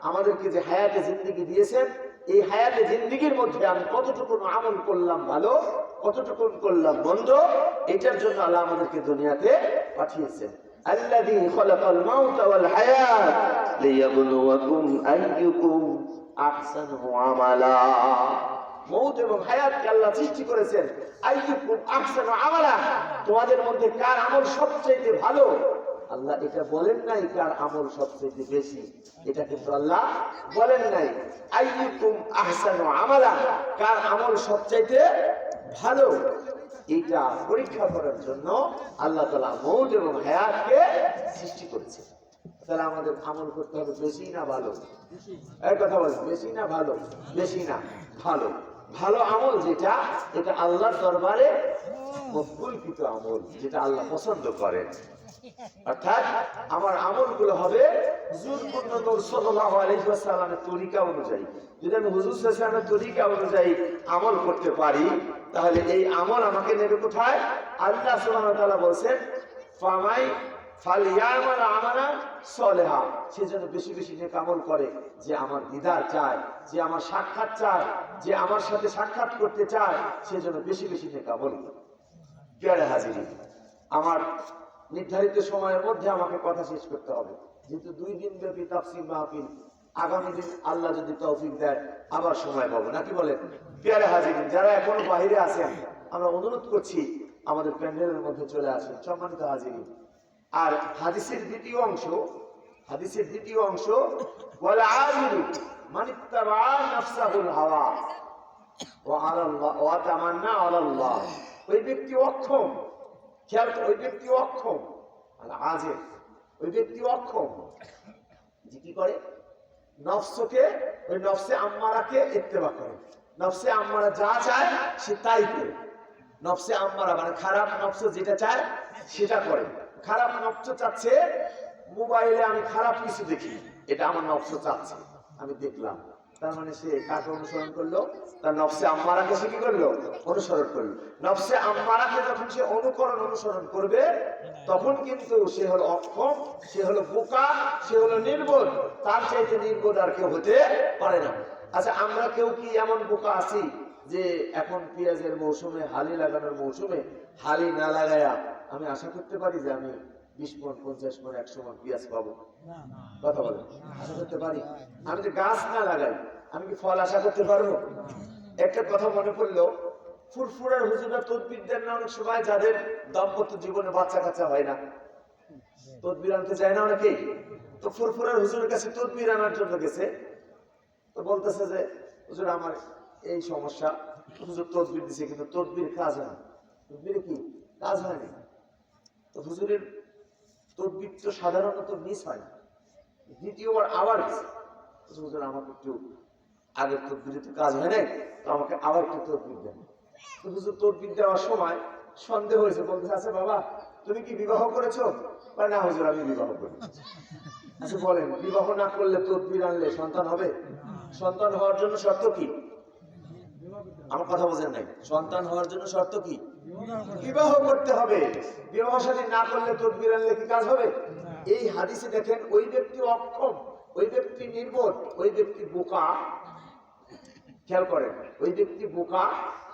আমাদেরকে যে হায়াতে জিন্দেগি দিয়েছেন, এই হায়াতে জিন্দেগির মধ্যে আমি কতটুকু আমল করলাম ভালো, কতটুকু করলাম মন্দ, এটার জন্য আল্লাহ আমাদেরকে দুনিয়াতে পাঠিয়েছেন। আল্লাযী খালাকাল মাউতা ওয়াল হায়াত লিয়াবলুয়াকুম আইয়ুকুম আহসানু আমালা। মউত এবং হায়াতকে আল্লাহ সৃষ্টি করেছেন আইয়ুকুম আহসানু আমালা, তোমাদের মধ্যে কার আমল সবচেয়ে ভালো। আল্লাহ এটা বলেন নাই কার আমল সবচেয়ে বেশি, এটা কিন্তু আল্লাহ বলেন নাই। আইয়ুকুম আহসানু আমালা, কার আমল সবচেয়ে ভালো, এটা পরীক্ষা করার জন্য আল্লাহ তাআলা মউত এবং হায়াতকে সৃষ্টি করেছেন। তাহলে আমাদের আমল করতে হবে বেশি না ভালো? এই কথা বলেন, বেশি না ভালো? বেশি না ভালো। ভালো আমল যেটা, এটা আল্লাহর দরবারে মকবুলকৃত আমল, যেটা আল্লাহ পছন্দ করেন। অর্থাৎ আমার আমলগুলো হবে হুজুর নূর সাল্লাল্লাহু আলাইহি ওয়াসাল্লামের তরিকা অনুযায়ী। যদি আমি হুজুর সাল্লাল্লাহু আলাইহি ওয়াসাল্লামের তরিকা অনুযায়ী আমল করতে পারি, তাহলে এই আমল আমাকে নেবে কোথায়? আল্লাহ সুবহানাহু ওয়া তাআলা বলেন ফামাই ফালিয়ামাল আমালান সলিহা, সেজন্য বেশি বেশি নেক আমল করে, যে আমার দিদার চায়, যে আমার সাক্ষাৎ চায়, যে আমার সাথে সাক্ষাৎ করতে চায়, সেজন্য বেশি বেশি নেক আমল করে। প্রিয় হাজিরিন, আমার নির্ধারিত সময়ের মধ্যে আমাকে কথা শেষ করতে হবে, যেহেতু 2 দিন ব্যাপী তাফসীর মাহফিল। আগামী দিন আল্লাহ যদি তৌফিক দেয় আবার সময় পাবো, নাকি বলেন? প্রিয় হাজিরিন, যারা এখনো বাইরে আছেন, আমরা অনুরোধ করছি আমাদের প্যান্ডেলের মধ্যে চলে আসেন, সম্মানিত হাজিরিন। আর হাদিসের দ্বিতীয় অংশ ওয়ালা আজিলু মানিত্তাবা নাফসাহুল হাওয়া ওয়া আলাল্লাহ ওয়া তামান্না আলাল্লাহ, ওই ব্যক্তি অক্ষম, খেয়াল, ওই ব্যক্তি অক্ষম, আজের, ওই ব্যক্তি অক্ষম যে কি করে, নফসকে, ওই নফসে আম্মারাকে ইত্তেবা করে। নফসে আম্মারা যা চায় সে তাই করে। নফসে আম্মারা মানে খারাপ নফস যেটা চায় সেটা করে। খারাপ নফস চাচ্ছে মোবাইলে আমি খারাপ কিছু দেখি, এটা আমার নফস চাচ্ছে, আমি দেখলাম, তার মানে সে কাকে অনুসরণ করলো? তার নফসে আম্মারাকে সে কি করলো? অনুসরণ করলো। নফসে আম্মারাকে যখন সে অনুসরণ করবে, তখন কিন্তু সে হলো অক্ষম, সে হলো বোকা, সে হলো নির্বোধ। তার চাইতে নির্বোধ আর কেউ হতে পারে না। আচ্ছা, আমরা কেউ কি এমন বোকা আছি যে এখন পেঁয়াজের মৌসুমে, হালি লাগানোর মৌসুমে হালি না লাগায়া আমি আশা করতে পারি যে আমি 20 মণ, 50 মণ, 100 মণ পেঁয়াজ পাবো? কথা বলেন, আশা করতে পারি? আমি যে গাছ না লাগাই, আমি কি ফল আশা করতে পারবো? একটা কথা মনে পড়লো, ফুরফুরার হুজুরা তদবির দেন না অনেক সময়, যাদের দাম্পত্য জীবনে বাচ্চা কাচ্চা হয় না, তদবির আনতে চায় না অনেকেই। তো ফুরফুরার হুজুরের কাছে তদবির আনার জন্য গেছে, তো বলতেছে যে হুজুর আমার এই সমস্যা, হুজুর তদবির দিছে কিন্তু তদবির কাজ হয় না। তদবিরে কি কাজ হয়নি? তো হুজুরের তদবির তো সাধারণত মিস হয় না, দ্বিতীয়বার আবার হুজুর আমাকে একটু, আগের তদবিরে তো কাজ হয় নাই, তো আমাকে আবার একটু তদবির দেন। তো হুজুর তদবির দেওয়ার সময় সন্দেহ হয়েছে, বলতেছে আচ্ছা বাবা তুমি কি বিবাহ করেছো? না হুজুর আমি বিবাহ করি। আচ্ছা বলেন, বিবাহ না করলে তদবির আনলে সন্তান হবে? সন্তান হওয়ার জন্য শর্ত কি? আমার কথা বোঝেন নাই, সন্তান হওয়ার জন্য শর্ত কি? বিবাহ করতে হবে। বিবাহ শাদী না করলে তদবির আনলে কি কাজ হবে? এই হাদিসে দেখেন, ওই ব্যক্তি অক্ষম, ওই ব্যক্তি নির্বোধ, ওই ব্যক্তি বোকা। খেয়াল করেন, ওই ব্যক্তি বোকা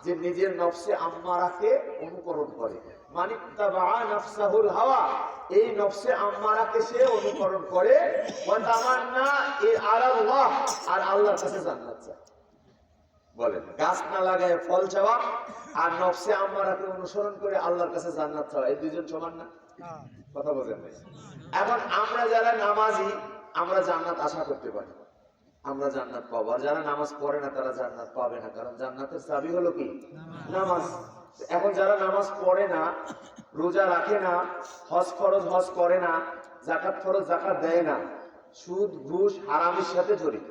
যে নিজের নফসে আম্মারাকে অনুকরণ করে। মানিত্তাবা নাফসাহুল হাওয়া, এই নফসে আম্মারাকে সে অনুকরণ করে। ওয়া তামান্না আলাল্লাহ, আর আল্লাহর কাছে জান্নাত চায়। বলেন, গাছ না লাগায় ফল চাওয়া আর নফসে আম্মারাকে অনুসরণ করে আল্লাহর কাছে জান্নাত চাওয়া, এই দুইজন সমান না? কথা বলেন ভাই। এখন আমরা যারা নামাজি, আমরা জান্নাত আশা করতে পারি, আমরা জান্নাত পাবো। আর যারা নামাজ পড়ে না তারা জান্নাত পাবে না, কারণ জান্নাতের চাবি হলো কি? নামাজ। এখন যারা নামাজ পড়ে না, রোজা রাখে না, হজ ফরজ হজ করে না, যাকাত ফরজ যাকাত দেয় না, সুদ ঘুষ হারামের সাথে জড়িত,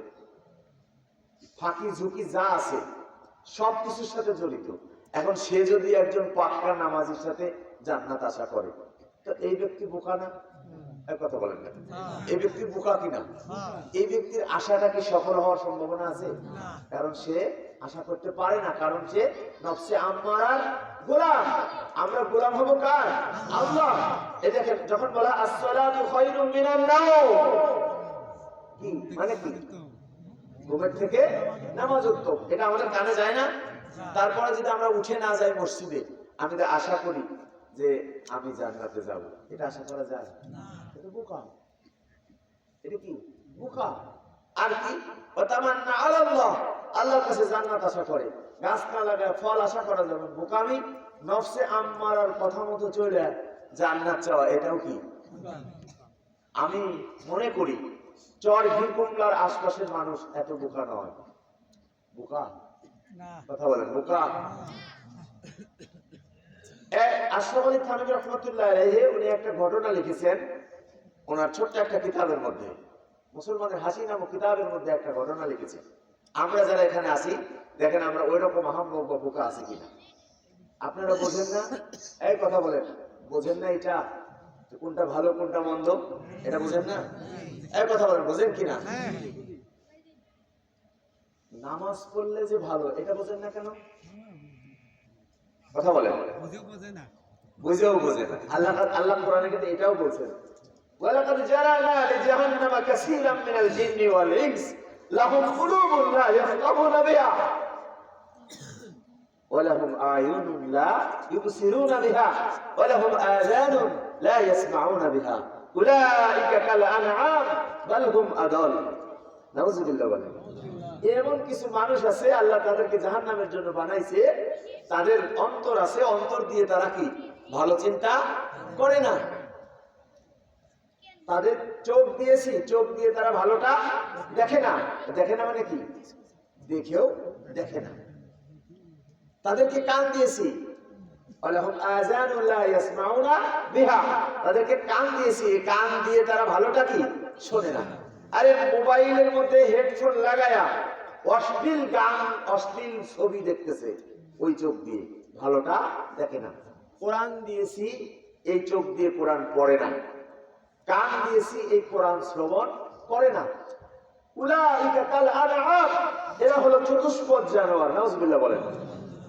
ফাঁকি ঝুঁকি যা আছে সব কিছুর সাথে জড়িত। এখন সে যদি একজন পাক্কা নামাজের সাথে জান্নাত আশা করে, তো এই ব্যক্তি বোকা না? কথা বলেন না, এই ব্যক্তি বোকা কিনা? এই ব্যক্তির আশাটা কি সফল হওয়ার সম্ভাবনা আছে? কারণ সে আশা করতে পারে না, কারণ সে নফসে আম্মারার গোলাম। আমরা গোলাম হব কার? আল্লাহ। এই দেখেন, যখন বলা আসসালাতু খায়রুম মিনান নাওম, কি মানে কি? ঘুমের থেকে নামাজ উত্তম, এটা আমাদের কানে যায় না। তারপরে যদি আমরা উঠে না যাই মসজিদে, আমি তো আশা করি যে আমি জান্নাতে যাব, এটা আশা করা যায়? এটা বোকা, এটা কি বোকা। আর কি ওয়াতামান্না আলাল্লাহ, আল্লাহর কাছে জান্নাত আশা করে, গাছ না লাগায় ফল আশা করা যাবে বোকামি। নফসে আম্মারার কথা মতো চলে জান্নাত চাওয়া, এটাও কি? আমি মনে করি চর ভিড়কুমলার আশপাশের মানুষ এত বোকা নয়। বোকা কথা বলেন, বোকা। আশরাফ আলী থানভী রাহমাতুল্লাহ আলাইহি উনি একটা ঘটনা লিখেছেন ওনার ছোট্ট একটা কিতাবের মধ্যে, মুসলমানের হাসি নামক কিতাবের মধ্যে একটা ঘটনা লিখেছেন। আমরা যারা এখানে আছি দেখেন আমরা ওই রকম আহাম্মক বা বোকা আছি কিনা। আপনারা বোঝেন না? এই কথা বলেন, বোঝেন না এটা কোনটা ভালো কোনটা মন্দ, এটা বোঝেন না? এই কথা বলেন, বোঝেন কিনা? নামাজ পড়লে যে ভালো, এটা বোঝেন না কেন? কথা বলেন, বুঝেও বোঝে না। আল্লাহ কোরআনে কিন্তু এটাও বলছেন, ওয়ালাকাদ জারানা লিজাহান্নামা কাসীরাম মিনাল জিন্নি ওয়াল ইনস লাহুম কুলুবুন লা ইয়াফকাহুনা বিহা ওয়া লাহুম আ'য়ুনুন লা ইবসিরুনা বিহা ওয়া লাহুম আযানুন লা ইয়াসমাউনা বিহা উলাইকা কাল আনআম বাল হুম আদাল। নাউযুবিল্লাহ। বলেন এমন কিছু মানুষ আছে আল্লাহ তাদেরকে জাহান্নামের জন্য বানাইছে, তাদের অন্তর আছে, অন্তর দিয়ে তারা কি ভালো চিন্তা করে না। তাদের চোখ দিয়েছি, চোখ দিয়ে তারা ভালোটা দেখে না। দেখে না মানে কি? দেখেও দেখে না। তাদেরকে কান দিয়েছি, তাদেরকে কান দিয়েছি, কান দিয়ে তারা ভালোটা কি শোনে না। আরে মোবাইলের মধ্যে হেডফোন লাগায়া অশ্লীল গান অশ্লীল ছবি দেখতেছে ওই চোখ দিয়ে, ভালোটা দেখে না। কোরআন দিয়েছি, এই চোখ দিয়ে কোরআন পড়ে না। কান দিয়েছি, এই কোরআন শ্রবণ করে না। উলাইকা কাল আনআম, এরা হলো চতুষ্পদ জানোয়ার। নাউযুবিল্লাহ। বলেন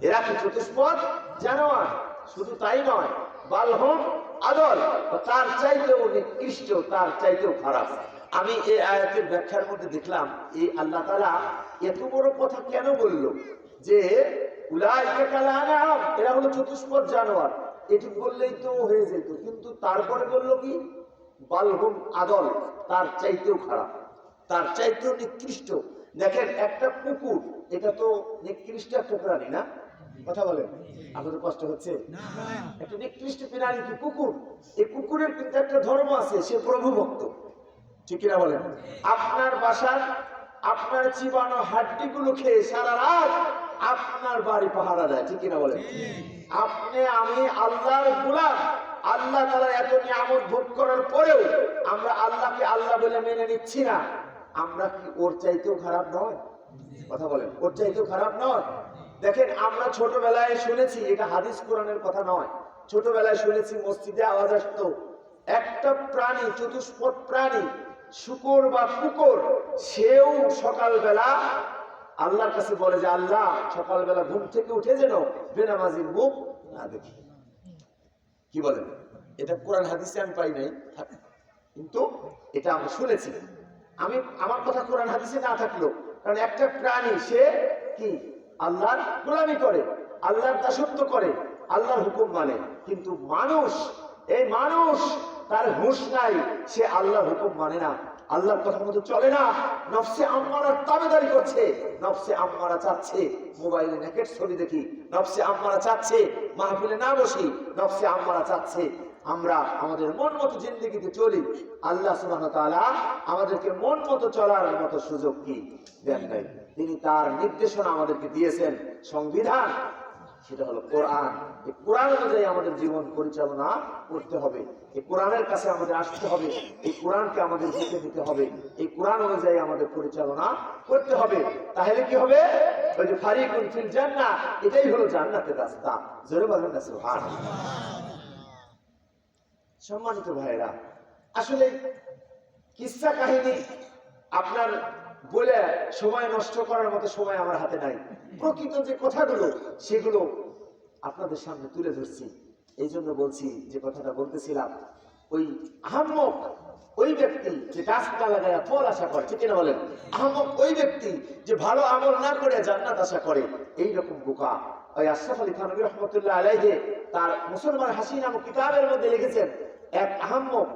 এরা কি চতুষ্পদ জানোয়ার? শুধু তাই নয়, বাল হুম আদল, তার চাইতেও নিকৃষ্ট, তার চাইতেও খারাপ। আমি এই আয়াতের ব্যাখ্যার মধ্যে দেখলাম এই আল্লাহ তাআলা এত বড় কথা কেন বলল যে উলাইকা কাল আনআম, এরা হলো চতুষ্পদ জানোয়ার। এটি বললেই তো হয়ে যেত, কিন্তু তারপরে বলল কি বাল হুম আদল, তার চাইতেও খারাপ, তার চাইতেও নিকৃষ্ট। দেখেন একটা কুকুর, এটা তো নিকৃষ্ট একটা প্রাণী না? কথা বলেন, আপনাদের কষ্ট হচ্ছে? একটা নিকৃষ্ট প্রাণী কি কুকুর? এই কুকুরের কিন্তু একটা ধর্ম আছে, সে প্রভু ভক্ত, ঠিক কিনা বলেন? আপনার বাসার আপনার চিবানো হাড্ডি গুলো খেয়ে সারা রাত আপনার বাড়ি পাহারা দেয়, ঠিক কিনা বলেন? আপনি আমি আল্লাহর গোলাম, আল্লাহ তাআলা এত নিয়ামত ভোগ করার পরেও আমরা আল্লাহকে আল্লাহ বলে মেনে নিচ্ছি না। আমরা কি ওর চাইতেও খারাপ নয়? কথা বলেন, ওর চাইতেও খারাপ নয়? দেখেন আমরা ছোটবেলায় শুনেছি, এটা হাদিস কোরআনের কথা নয়, ছোটবেলায় শুনেছি মসজিদে আওয়াজ আসতো, একটা প্রাণী চতুষ্পদ প্রাণী শূকর বা কুকুর, সেও সকালবেলা আল্লাহর কাছে বলে যে আল্লাহ সকালবেলা ঘুম থেকে উঠে যেন বেনামাজির মুখ না দেখি। কি বলেন? এটা কোরআন হাদিসে আমি পাই নাই, কিন্তু এটা আমি শুনেছি। আমি আমার কথা কোরআন হাদিসে না থাকলো, কারণ একটা প্রাণী সে কি আল্লাহর গোলামি করে, আল্লাহর দাসত্ব করে, আল্লাহর হুকুম মানে। কিন্তু মানুষ, এই মানুষ তার হুঁশ নাই, সে আল্লাহর হুকুম মানে না, আল্লাহর কথা মতো চলে না, নফসে আম্মারার তাবেদারি করছে। নফসে আম্মারা চাচ্ছে মোবাইলে নেকেট ছবি দেখি, নফসে আম্মারা চাচ্ছে মাহফিলে না বসি, নফসে আম্মারা চাচ্ছে আমরা আমাদের মন মতো জিন্দেগিতে চলি। আল্লাহ সুবহানাহু ওয়া তাআলা আমাদেরকে মন মতো চলার মতো সুযোগ কি দেন নাই? তিনি তার নির্দেশনা আমাদেরকে দিয়েছেন, সংবিধান, সেটা হলো কোরআন। এই কোরআন অনুযায়ী আমাদের জীবন পরিচালনা করতে হবে, এই কোরআনের কাছে আমাদের আসতে হবে, এই কোরআনকে আমাদের বুঝে দিতে হবে, এই কোরআন অনুযায়ী আমাদের পরিচালনা করতে হবে। তাহলে কি হবে? ওই যে ফারিকুন ফিল জান্নাহ, এটাই হলো জান্নাতের রাস্তা। জোরে বলেন না সুবহানাল্লাহ। সম্মানিত ভাইরা, আসলে কিসসা কাহিনী আপনার বলে সময় নষ্ট করার মতো সময় আমার হাতে নাই। প্রকৃত যে কথাগুলো সেগুলো আপনাদের সামনে তুলে ধরছি। এই জন্য বলছি, যে কথাটা বলতেছিলাম, ওই আহাম্মক ওই ব্যক্তি যে গাছটা লাগায় ফল আশা করে, ঠিক কিনা বলেন? আহমক ওই ব্যক্তি যে ভালো আমল না করে জান্নাত আশা করে। এইরকম বোকা ওই আশরাফ আলী থানভী রহমতুল্লাহ আলাইহি তার মুসলমান হাসি নামক কিতাবের মধ্যে লিখেছেন, এক আহম্মক,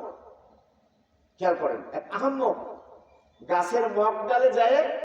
খেয়াল করেন, এক আহম্মক গাছের মগ ডালে যায়